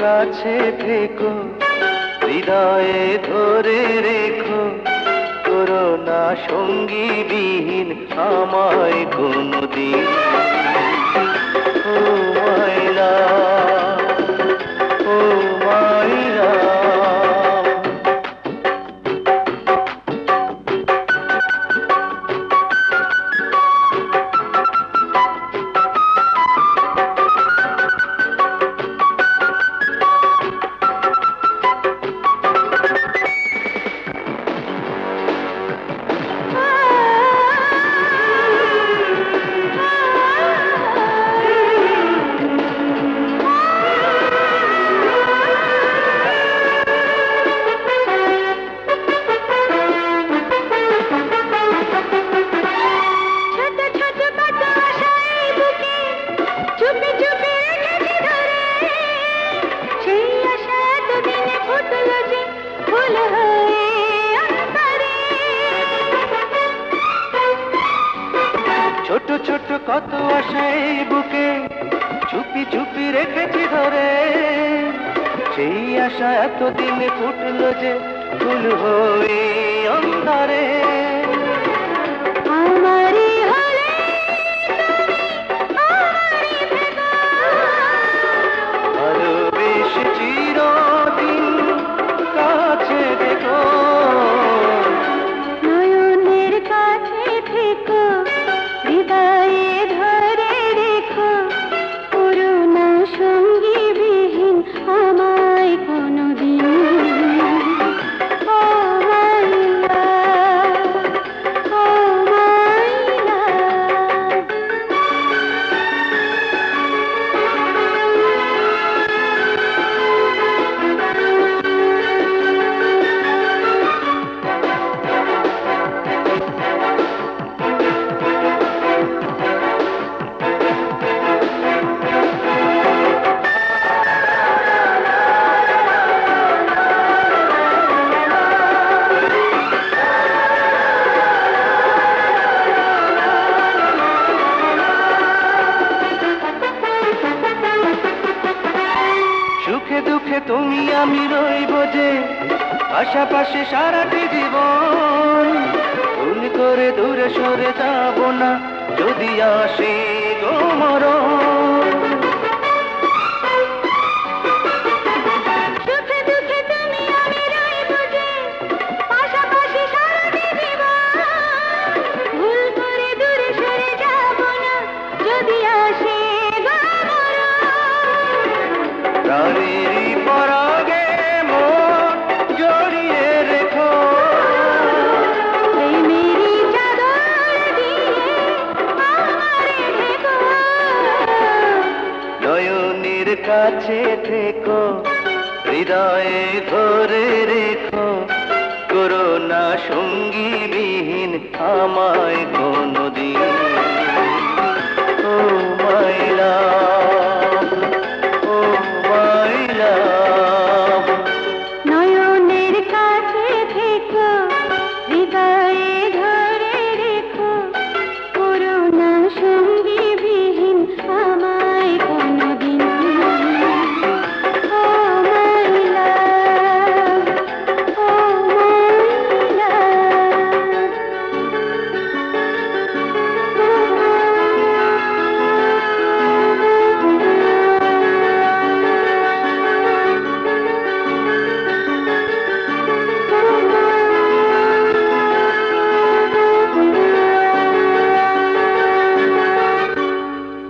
কাছে থেকো, হৃদয়ে ধরে রেখো, করোনা সঙ্গী বিহীন আমায় কোনদিন। ও মাইলা, ও মাইলা। ছোট ছোট কত আশা এই বুকে চুপি চুপি রেখেছি ধরে, সেই আশা এতদিনে ফুটলো যে ফুল হয়ে অন্ধকারে। ভালোবেসে চিরদিন কাছে দেখো, নয়নের কাছে থেকো, হৃদয়ে ধরে রেখো, করুণা সঙ্গী বিহীন আমায় কোনদিন। ও মাইলা, ও মাইলা। সুখে দুঃখে তুমি আমি রইব যে পাশাপাশি সারাটি জীবন, ভুল করে দূরে সরে যাব না যদি আসে গো মরণ। সুখে দুঃখে তুমি আমি রইব যে, পাশাপাশি সারাটি জীবন, ভুল করে দূরে সরে যাব না যদি আসে গো মরণ। প্রাণেরই পরাগে মন জড়িয়ে রেখো, প্রেমেরই চাদর দিয়ে আমারে ঢেকো, নয়নের কাছে থেকো, হৃদয়ে ধরে রেখো, করোনা সঙ্গী বিহীন আমায় কোনদিন।